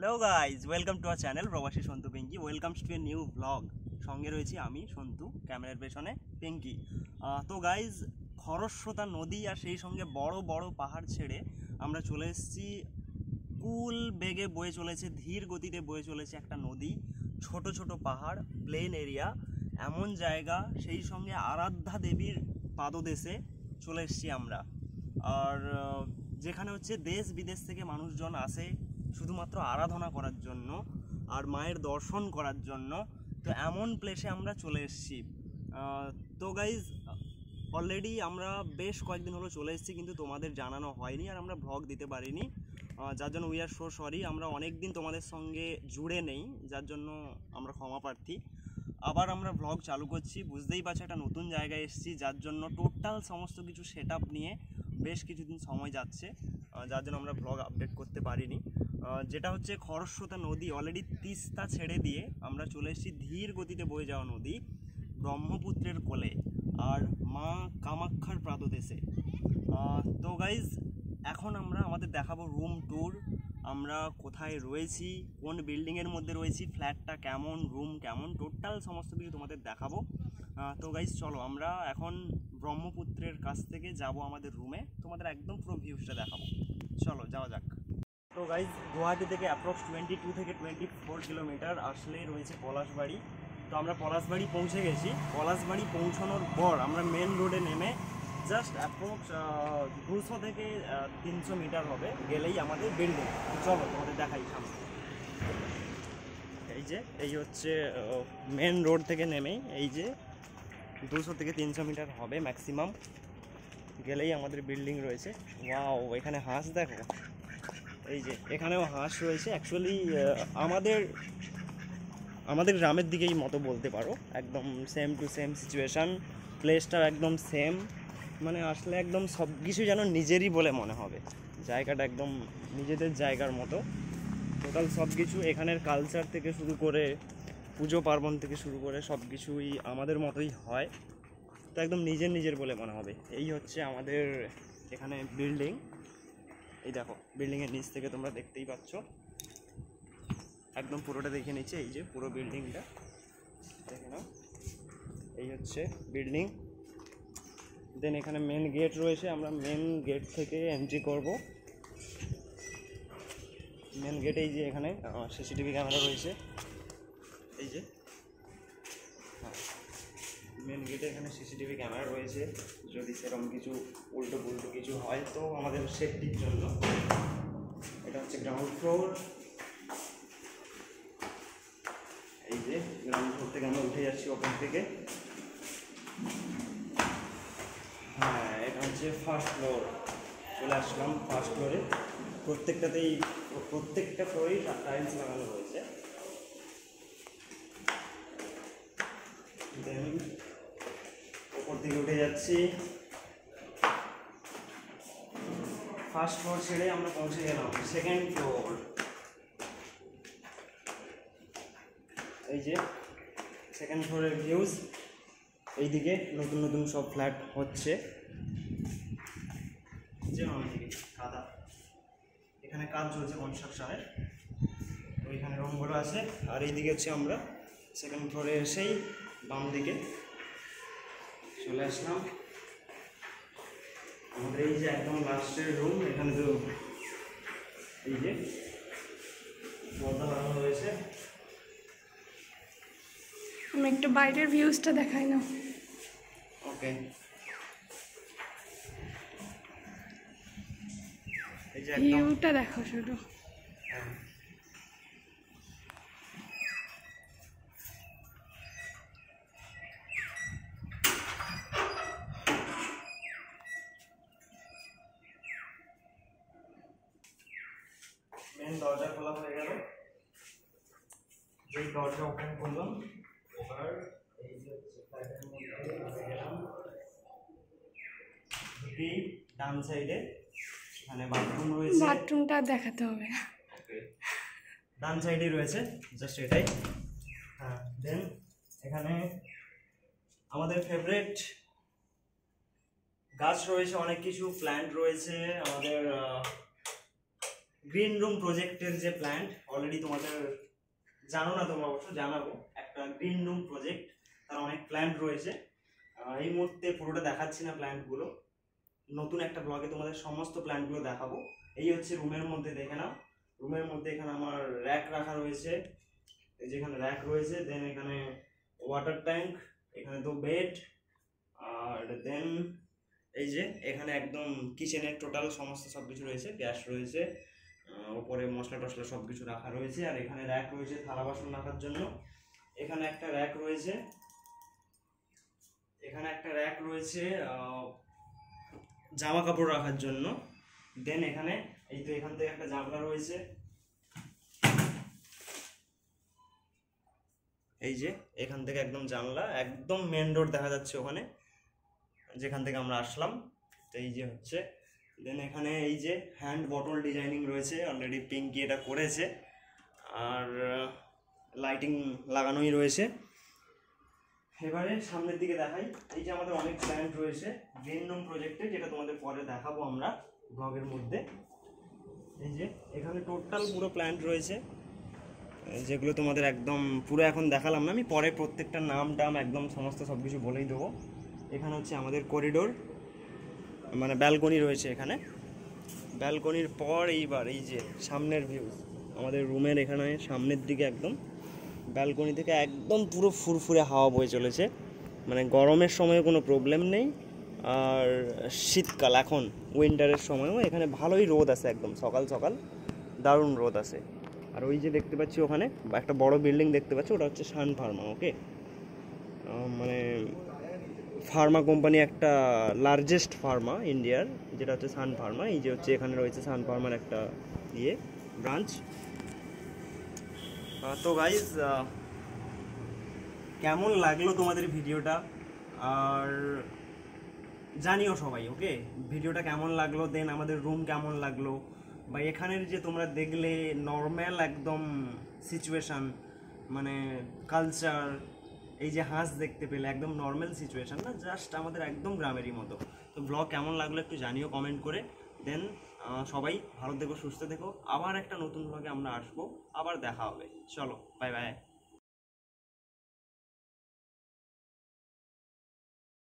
Hello guys, welcome to our channel প্রবাসী Santu Pinki. Welcomes to a new blog. সঙ্গে রয়েছি আমি সন্তু, ক্যামেরার পেছনে পিঙ্কি। তো গাইজ, খরস্রোতা নদী আর সেই সঙ্গে বড় বড় পাহাড় ছেড়ে আমরা চলে এসেছি। কুল বেগে বয়ে চলেছে, ধীর গতিতে বয়ে চলেছে একটা নদী, ছোট ছোট পাহাড়, প্লেন এরিয়া, এমন জায়গা, সেই সঙ্গে আরাধ্যা দেবীর পাদদেশে চলে এসেছি আমরা। আর যেখানে হচ্ছে দেশ বিদেশ থেকে মানুষজন আসে শুধুমাত্র আরাধনা করার জন্য আর মায়ের দর্শন করার জন্য। তো এমন প্লেসে আমরা চলে এসেছি। তো গাইজ, অলরেডি আমরা বেশ কয়েকদিন হলো চলে এসেছি, কিন্তু তোমাদের জানানো হয়নি আর আমরা ভ্লগ দিতে পারিনি, যার জন্য উই আর সো সরি। আমরা অনেক দিন তোমাদের সঙ্গে জুড়ে নেই, যার জন্য আমরা ক্ষমা প্রার্থী। আবার আমরা ভ্লগ চালু করছি, বুঝতেই পারছি একটা নতুন জায়গায় এসেছি, যার জন্য টোটাল সমস্ত কিছু সেট আপ নিয়ে বেশ কিছুদিন সময় যাচ্ছে, যার জন্য আমরা ভ্লগ আপডেট করতে পারিনি। যেটা হচ্ছে খরস্রোতা নদী, অলরেডি তিস্তা ছেড়ে দিয়ে আমরা চলে এসেছি ধীর গতিতে বয়ে যাওয়া নদী ব্রহ্মপুত্রের কোলে আর মা কামাখ্যার প্রাতদেশে। তো গাইজ, এখন আমরা আমাদের দেখাবো রুম ট্যুর। আমরা কোথায় রয়েছি, কোন বিল্ডিংয়ের মধ্যে রয়েছি, ফ্ল্যাটটা কেমন, রুম কেমন, টোটাল সমস্ত কিছু তোমাদের দেখাবো। তো গাইজ চলো, আমরা এখন ব্রহ্মপুত্রের কাছ থেকে যাব আমাদের রুমে, তোমাদের একদম পুরো ভিউজটা দেখাবো। চলো যাওয়া যাক। তো গাইজ, গুয়াহাটি থেকে অ্যাপ্রক্স 22 থেকে 24 কিলোমিটার আসলেই রয়েছে পলাশবাড়ি। তো আমরা পলাশবাড়ি পৌঁছে গেছি। পলাশবাড়ি পৌঁছানোর পর আমরা মেন রোডে নেমে জাস্ট অ্যাপ্রক্স 200 থেকে 300 মিটার হবে গেলেই আমাদের বিল্ডিং। চলো তোমাদের দেখাই সামনে। এই হচ্ছে মেন রোড থেকে নেমেই এই যে 200 থেকে 300 মিটার হবে ম্যাক্সিমাম, গেলেই আমাদের বিল্ডিং রয়েছে। ওয়াও, এখানে হাঁস দেখো, এই যে এখানেও হাঁস রয়েছে। অ্যাকচুয়ালি আমাদের গ্রামের দিকেই মতো বলতে পারো, একদম সেম টু সেম সিচুয়েশান, প্লেসটাও একদম সেম। মানে আসলে একদম সব কিছু যেন নিজেরই বলে মনে হবে, জায়গাটা একদম নিজেদের জায়গার মতো। টোটাল সব কিছু এখানের কালচার থেকে শুরু করে পুজো পার্বণ থেকে শুরু করে সব কিছুই আমাদের মতোই হয়, তো একদম নিজের বলে মনে হবে। এই হচ্ছে আমাদের এখানে বিল্ডিং। এই দেখো, বিল্ডিংয়ের নিচ থেকে তোমরা দেখতেই পাচ্ছ, একদম পুরোটা দেখে নিচ্ছে। এই যে পুরো বিল্ডিংটা দেখে নাও, এই হচ্ছে বিল্ডিং। দেন এখানে মেন গেট রয়েছে, আমরা মেন গেট থেকে এন্ট্রি করব। মেন গেটে এই যে এখানে সিসিটিভি ক্যামেরা রয়েছে, এই যে মেন গেটে এখানে সিসিটিভি ক্যামেরা রয়েছে, যদি সেরকম কিছু উল্টো কিছু হয় তো আমাদের সেফটির জন্য। এটা হচ্ছে গ্রাউন্ড ফ্লোর। এই যে গ্রাউন্ড ফ্লোর থেকে আমরা উঠে যাচ্ছি ওপর থেকে। হ্যাঁ, এটা হচ্ছে ফার্স্ট ফ্লোর। চলে আসলাম ফার্স্ট ফ্লোরে। প্রত্যেকটা ফ্লোরেই টাইলস লাগানো রয়েছে। দেন ওপর থেকে উঠে যাচ্ছি। ফার্স্ট ফ্লোর ছেড়ে আমরা পৌঁছে গেলাম সেকেন্ড ফ্লোর। এই যে সেকেন্ড ফ্লোরের ভিউজ, এইদিকে নতুন সব ফ্ল্যাট হচ্ছে, যে অনেকদিকে কাদা, এখানে কাজ চলছে কনস্ট্রাকশনের। তো এখানে রুমগুলো আছে। আর এইদিকে হচ্ছে আমরা সেকেন্ড ফ্লোরে এসেই বাম দিকে চলে আসলাম। আমাদের এই যে একদম লাস্টের রুম, এখানে তো এই যে পর্দা লাগানো রয়েছে। আমি একটু বাইরের ভিউজটা দেখাই না। ওকে, এই যে ভিউটা দেখো শুধু। মেন দরজা খোলা হয়ে গেল। যেই দরজা ওপেন করলাম, এবার এই যে ফ্ল্যাটের মধ্যে গেলাম, ডান সাইডে মানে বাথরুম রয়েছে। বাথরুমটা দেখাতে হবে, ডান সাইডে রয়েছে, জাস্ট এটাই। হ্যাঁ, দেন এখানে আমাদের ফেভারিট গাছ রয়েছে, অনেক কিছু প্ল্যান্ট রয়েছে। আমাদের গ্রিন রুম প্রজেক্টের যে প্ল্যান্ট, অলরেডি তোমাদের জানো না তোমরা, অবশ্য জানাবো। একটা গ্রিন রুম প্রজেক্ট, তার অনেক প্ল্যান্ট রয়েছে। এই মুহূর্তে পুরোটা দেখাচ্ছি না প্ল্যান্টগুলো, নতুন একটা ব্লগে তোমাদের সমস্ত প্ল্যান্টগুলো দেখাবো। এই হচ্ছে রুমের মধ্যে, দেখে নাও। রুমের মধ্যে এখানে আমার র্যাক রাখা রয়েছে, এই যেখানে র্যাক রয়েছে, দেন এখানে ওয়াটার ট্যাঙ্ক, এখানে তো বেড, আর দেন এই যে এখানে একদম কিচেনের টোটাল সমস্ত সব কিছু রয়েছে, গ্যাস রয়েছে, ওপরে মশলা টশলা সব কিছু রাখা রয়েছে। আর এখানে র্যাক রয়েছে থালা বাসন রাখার জন্য। এখানে একটা র্যাক রয়েছে, এখানে একটা র্যাক রয়েছে জামা কাপড় রাখার জন্য। দেন এখানে এই তো এখান থেকে একটা জানলা রয়েছে, এই যে এখান থেকে একদম জানলা, একদম মেন রোড দেখা যাচ্ছে ওখানে যেখান থেকে আমরা আসলাম। তো এই যে হচ্ছে, দেন এখানে এই যে হ্যান্ড বটল ডিজাইনিং রয়েছে, অলরেডি পিঙ্কি এটা করেছে। আর লাইটিং লাগানোই রয়েছে। এবারে সামনের দিকে দেখাই, এই যে আমাদের অনেক প্ল্যান্ট রয়েছে গ্রিন রুম প্রজেক্টে, যেটা তোমাদের পরে দেখাবো আমরা ব্লগের মধ্যে। এই যে এখানে টোটাল পুরো প্ল্যান্ট রয়েছে, যেগুলো তোমাদের একদম পুরো এখন দেখালাম না, আমি পরে প্রত্যেকটা নাম টাম একদম সমস্ত সব কিছু বলেই দেবো। এখানে হচ্ছে আমাদের করিডোর, মানে ব্যালকনি রয়েছে এখানে। ব্যালকনির পর এইবার এই যে সামনের ভিউ, আমাদের রুমের এখানে সামনের দিকে একদম ব্যালকনি থেকে একদম পুরো ফুরফুরে হাওয়া বয়ে চলেছে, মানে গরমের সময় কোনো প্রবলেম নেই। আর শীতকাল এখন উইন্টারের সময়ও এখানে ভালোই রোদ আছে, একদম সকাল সকাল দারুণ রোদ আছে। আর ওই যে দেখতে পাচ্ছি ওখানে একটা বড় বিল্ডিং দেখতে পাচ্ছি, ওটা হচ্ছে সান ফার্মা। ওকে, মানে ফার্মা কোম্পানি, একটা লার্জেস্ট ফার্মা ইন্ডিয়ার, যেটা হচ্ছে সান ফার্মা। এই যে হচ্ছে এখানে রয়েছে সান ফার্মার একটা ব্রাঞ্চ। তো গাইজ, কেমন লাগলো তোমাদের ভিডিওটা, আর জানিও সবাই। ওকে, ভিডিওটা কেমন লাগলো, দেন আমাদের রুম কেমন লাগলো, বা এখানের যে তোমরা দেখলে নর্মাল একদম সিচুয়েশান, মানে কালচার, এই যে হাঁস দেখতে পেলে একদম নর্মাল সিচুয়েশান না, জাস্ট আমাদের একদম গ্রামেরই মতো। তো ব্লগ কেমন লাগলো একটু জানিও কমেন্ট করে। দেন সবাই ভালো থেকো, সুস্থ থেকো। আবার একটা নতুন ব্লগে আমরা আসবো, আবার দেখা হবে। চলো, বাই বাই।